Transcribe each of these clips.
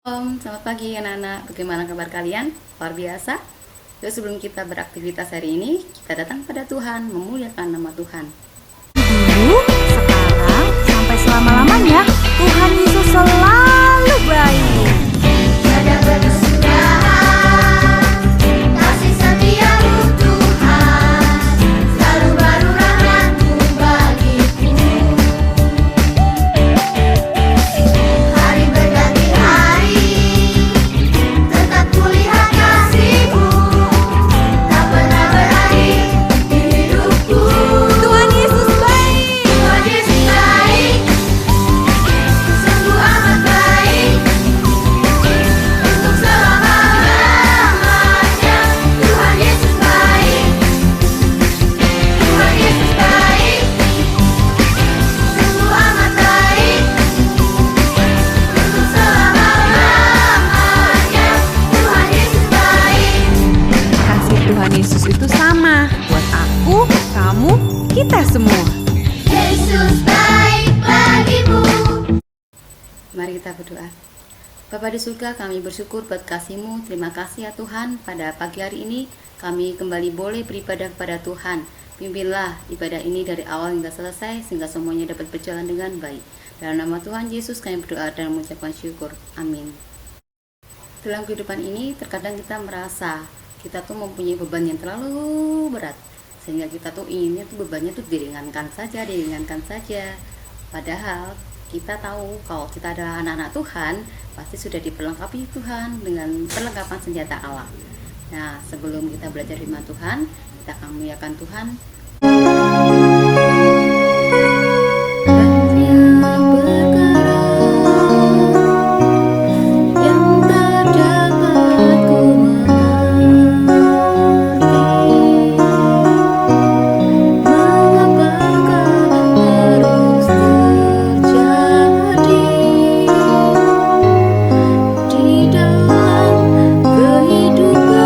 Selamat pagi anak-anak. Bagaimana kabar kalian? Luar biasa. Yuk, sebelum kita beraktivitas hari ini, kita datang pada Tuhan, memuliakan nama Tuhan. Dulu, sekarang, sampai selama-lamanya, Tuhan Yesus selalu baik. Pada berkesudahan, kasih setiamu Tuhan, selalu baru rahmat-Mu bagiku. Hari berganti hari, tetap kulihat kasih-Mu, tak pernah berakhir di hidupku. Tuhan Yesus baik. Tuhan Yesus baik, sungguh amat baik. Untuk selama-lamanya, Tuhan Yesus baik. Tuhan Yesus baik, sungguh amat baik. Untuk selama-lamanya, Tuhan Yesus baik. Kasih Tuhan Yesus itu sama buat aku, kamu, kita semua. Yesus baik bagimu. Mari kita berdoa. Bapa di surga, kami bersyukur buat kasih-Mu. Terima kasih ya Tuhan, pada pagi hari ini kami kembali boleh beribadah kepada Tuhan. Pimpinlah ibadah ini dari awal hingga selesai, sehingga semuanya dapat berjalan dengan baik. Dalam nama Tuhan Yesus kami berdoa dan mengucapkan syukur. Amin. Dalam kehidupan ini, terkadang kita merasa kita tuh mempunyai beban yang terlalu berat, sehingga kita tuh inginnya tuh bebannya tuh diringankan saja. Padahal kita tahu kalau kita adalah anak-anak Tuhan, pasti sudah diperlengkapi Tuhan dengan perlengkapan senjata Allah. Nah, sebelum kita belajar firman Tuhan, kita akan memuliakan Tuhan. Banyak perkara yang tak dapat ku mengerti. Mengapakah harus terjadi di dalam kehidupan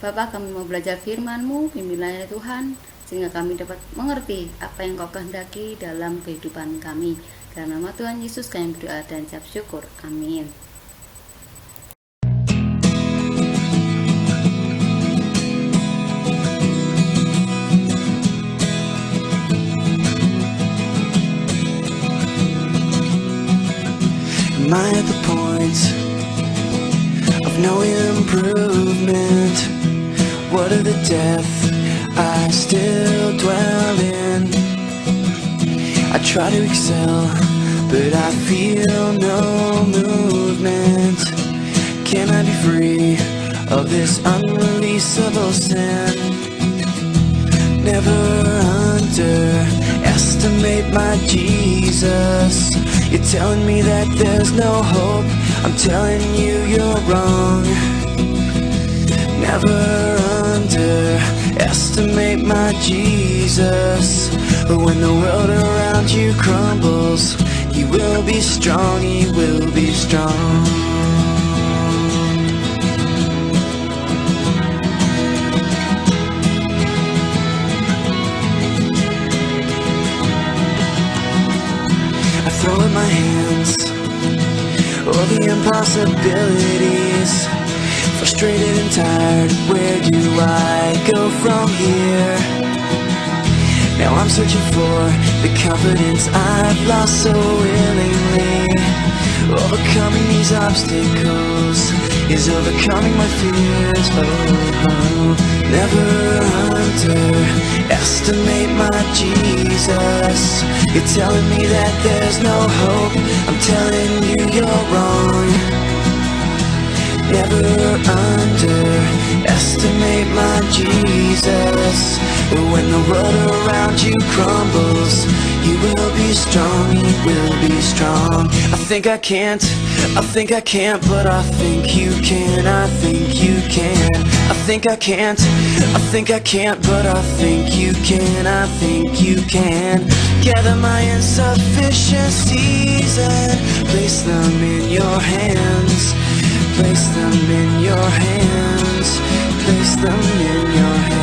Bapa, kami mau belajar firman-Mu, pimpinlah ya Tuhan, sehingga kami dapat mengerti apa yang Kau kehendaki dalam kehidupan kami. Dalam nama Tuhan Yesus kami berdoa dan ucap syukur. Amin. Am I at the point of no improvement? What of the depth I still dwell in? I try to excel, but I feel no movement. Can I be free of this unreleasable sin? Never underestimate my Jesus. You're telling me that there's no hope, I'm telling you you're wrong. Never underestimate my Jesus. But when the world around you crumbles, He will be strong, He will be strong. I throw up my hands, all the impossibilities, frustrated and tired, where do I go from here? Now I'm searching for the confidence I've lost so willingly. Overcoming these obstacles is overcoming my fears. Oh, never underestimate my Jesus. You're telling me that there's no hope. I'm telling you you're wrong. Never underestimate my Jesus. When the world around you crumbles, you will be strong, you will be strong. I think I can't, but I think you can, I think you can. I think I can't, but I think you can, I think you can. Gather my insufficiencies and place them in your hands. Place them in your hands. Place them in your hands.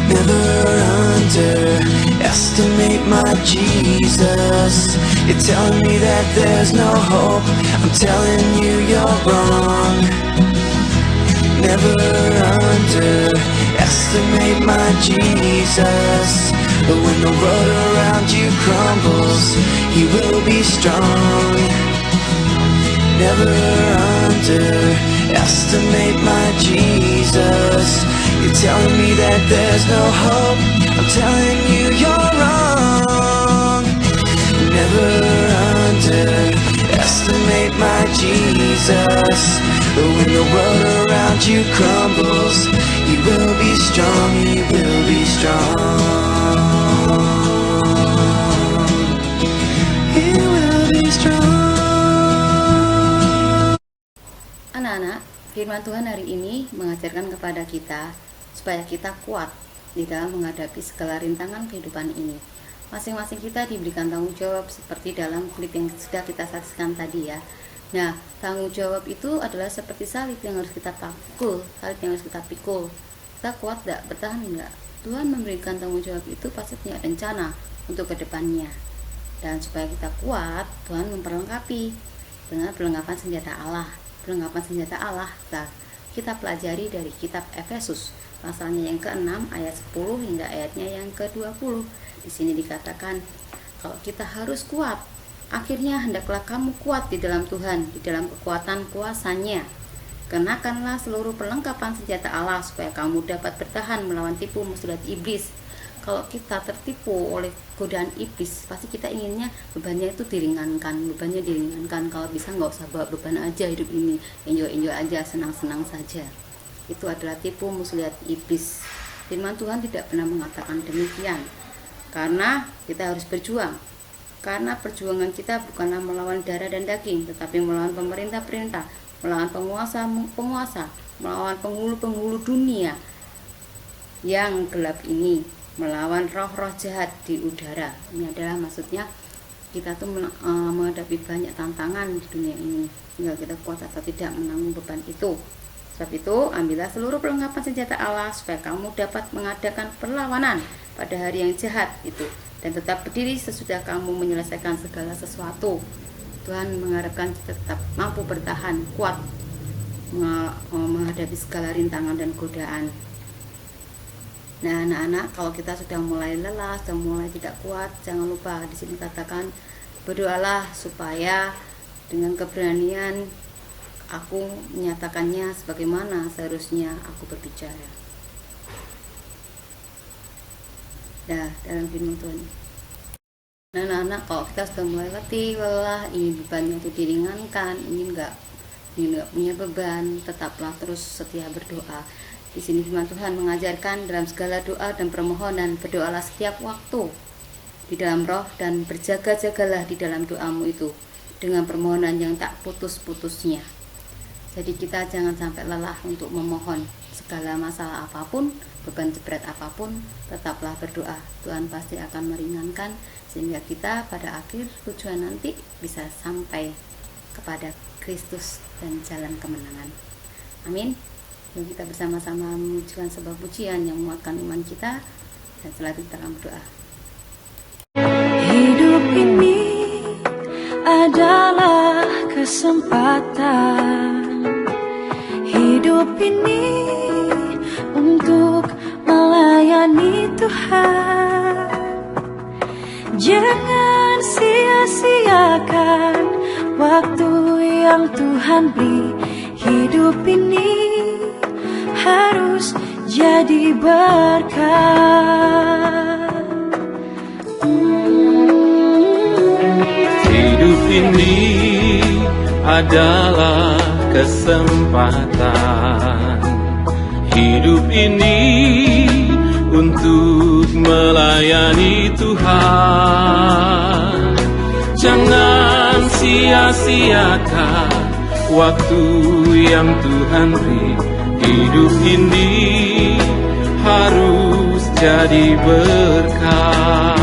Never underestimate my Jesus. You're telling me that there's no hope. I'm telling you you're wrong. Never underestimate my Jesus. But when the world around you crumbles, He will be strong. Never underestimate my Jesus. You're telling me that there's no hope. I'm telling you you're wrong. Never underestimate my Jesus. But when the world around you crumbles, He will be strong, He will be strong. He will be strong. Anak-anak, firman Tuhan hari ini mengajarkan kepada kita supaya kita kuat di dalam menghadapi segala rintangan kehidupan ini. Masing-masing kita diberikan tanggung jawab seperti dalam klip yang sudah kita saksikan tadi ya. Nah, tanggung jawab itu adalah seperti salib yang harus kita pikul, Kita kuat enggak? Bertahan enggak? Tuhan memberikan tanggung jawab itu pasti punya rencana untuk kedepannya. Dan supaya kita kuat, Tuhan memperlengkapi dengan perlengkapan senjata Allah. Perlengkapan senjata Allah kita pelajari dari kitab Efesus pasalnya yang ke-6 ayat 10 hingga ayatnya yang ke-20. Di sini dikatakan kalau kita harus kuat, akhirnya hendaklah kamu kuat di dalam Tuhan, di dalam kekuatan kuasa-Nya. Kenakanlah seluruh perlengkapan senjata Allah supaya kamu dapat bertahan melawan tipu muslihat iblis. Kalau kita tertipu oleh godaan iblis, pasti kita inginnya bebannya itu diringankan. Kalau bisa nggak usah bawa beban aja hidup ini, enjoy aja, senang-senang saja. Itu adalah tipu muslihat iblis. Firman Tuhan tidak pernah mengatakan demikian. Karena kita harus berjuang. Karena perjuangan kita bukanlah melawan darah dan daging, tetapi melawan pemerintah-pemerintah, melawan penguasa, melawan penghulu-penghulu dunia yang gelap ini, melawan roh-roh jahat di udara. Ini adalah maksudnya kita tuh menghadapi banyak tantangan di dunia ini. Tinggal kita kuat atau tidak menanggung beban itu. Sebab itu, ambillah seluruh perlengkapan senjata Allah supaya kamu dapat mengadakan perlawanan pada hari yang jahat itu dan tetap berdiri sesudah kamu menyelesaikan segala sesuatu. Tuhan mengharapkan kita tetap mampu bertahan, kuat menghadapi segala rintangan dan godaan. Nah, anak-anak, kalau kita sudah mulai lelah, sudah mulai tidak kuat, jangan lupa di sini katakan berdoalah supaya dengan keberanian aku menyatakannya sebagaimana seharusnya aku berbicara. Dalam firman Tuhan. Nah, anak-anak, kalau kita sudah mulai letih, lelah, ingin bebannya itu diringankan, ingin nggak punya beban, tetaplah terus setia berdoa. Di sini firman Tuhan mengajarkan dalam segala doa dan permohonan berdoalah setiap waktu di dalam roh dan berjaga-jagalah di dalam doamu itu dengan permohonan yang tak putus-putusnya. Jadi kita jangan sampai lelah untuk memohon segala masalah apapun, beban berat apapun, tetaplah berdoa. Tuhan pasti akan meringankan sehingga kita pada akhir tujuan nanti bisa sampai kepada Kristus dan jalan kemenangan. Amin. Yuk kita bersama-sama mengucapkan sebuah pujian yang menguatkan iman kita. Dan setelah itu kita akan berdoa. Hidup ini adalah kesempatan. Hidup ini untuk melayani Tuhan. Jangan sia-siakan waktu yang Tuhan beri. Hidup ini harus jadi berkat. Hidup ini adalah kesempatan. Hidup ini untuk melayani Tuhan. Jangan sia-siakan waktu yang Tuhan beri. Hidup ini harus jadi berkat.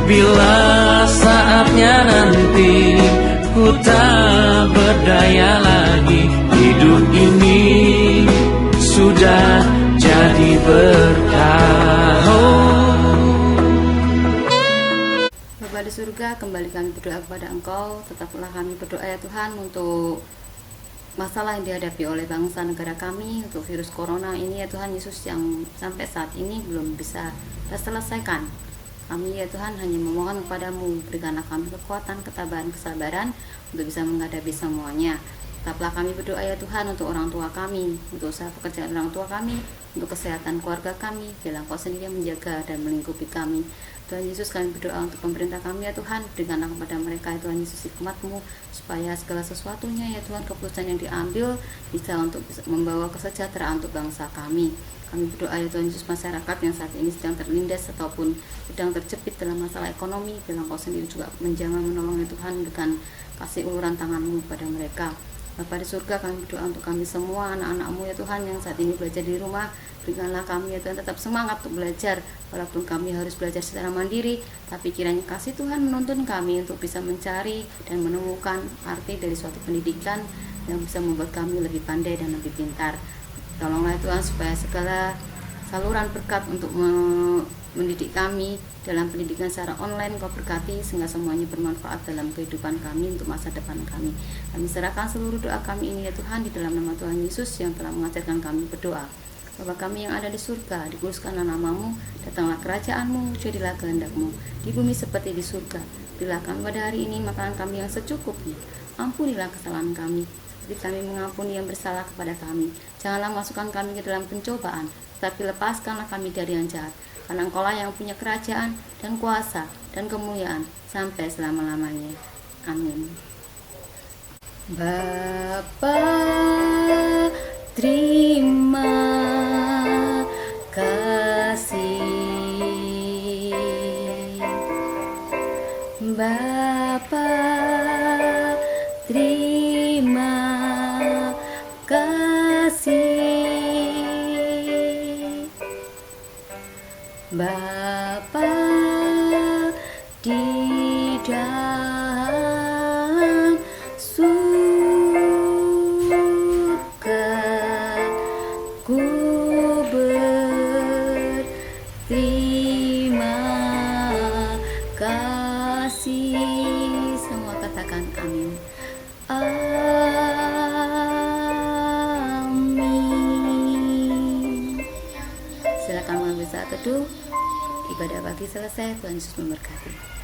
Bila saatnya nanti ku tak berdaya lagi, hidup ini sudah jadi berkah. Bapa di surga, kembali kami berdoa kepada Engkau. Tetaplah kami berdoa ya Tuhan untuk masalah yang dihadapi oleh bangsa negara kami, untuk virus corona ini ya Tuhan Yesus, yang sampai saat ini belum bisa terselesaikan. Kami ya Tuhan hanya memohon kepadamu, berikanlah kami kekuatan, ketabahan, kesabaran untuk bisa menghadapi semuanya. Tetaplah kami berdoa ya Tuhan untuk orang tua kami, untuk usaha pekerjaan orang tua kami, untuk kesehatan keluarga kami. Biarlah Engkau sendiri yang menjaga dan melingkupi kami. Tuhan Yesus, kami berdoa untuk pemerintah kami ya Tuhan, berikanlah kepada mereka ya Tuhan Yesus hikmat-Mu, supaya segala sesuatunya ya Tuhan, keputusan yang diambil bisa membawa kesejahteraan untuk bangsa kami. Kami berdoa ya Tuhan Yesus, masyarakat yang saat ini sedang terlindas ataupun sedang terjepit dalam masalah ekonomi, biarlah Engkau sendiri juga menjamah menolong ya Tuhan, dengan kasih uluran tangan-Mu pada mereka. Bapa di surga, kami berdoa untuk kami semua, anak-anak-Mu ya Tuhan yang saat ini belajar di rumah. Berikanlah kami ya Tuhan tetap semangat untuk belajar, walaupun kami harus belajar secara mandiri, tapi kiranya kasih Tuhan menuntun kami untuk bisa mencari dan menemukan arti dari suatu pendidikan yang bisa membuat kami lebih pandai dan lebih pintar. Tolonglah Tuhan supaya segala saluran berkat untuk mendidik kami dalam pendidikan secara online Kau berkati, sehingga semuanya bermanfaat dalam kehidupan kami untuk masa depan kami. Kami serahkan seluruh doa kami ini ya Tuhan di dalam nama Tuhan Yesus yang telah mengajarkan kami berdoa. Bapa kami yang ada di surga, dikuduskanlah nama-Mu, datanglah kerajaan-Mu, jadilah kehendak-Mu di bumi seperti di surga. Berilah kami pada hari ini makanan kami yang secukupnya. Ampunilah kesalahan kami, seperti kami mengampuni yang bersalah kepada kami. Janganlah masukkan kami ke dalam pencobaan, tetapi lepaskanlah kami dari yang jahat. Karena Engkaulah yang punya kerajaan dan kuasa dan kemuliaan sampai selama-lamanya. Amin. Bapa, terima kasih. Bapa, terima kasih. Bapa di dalam surga, ku berterima kasih. Semua katakan amin. Amin. Silakan mengambil saat teduh. Ibadah pagi selesai. Tuhan Yesus memberkati.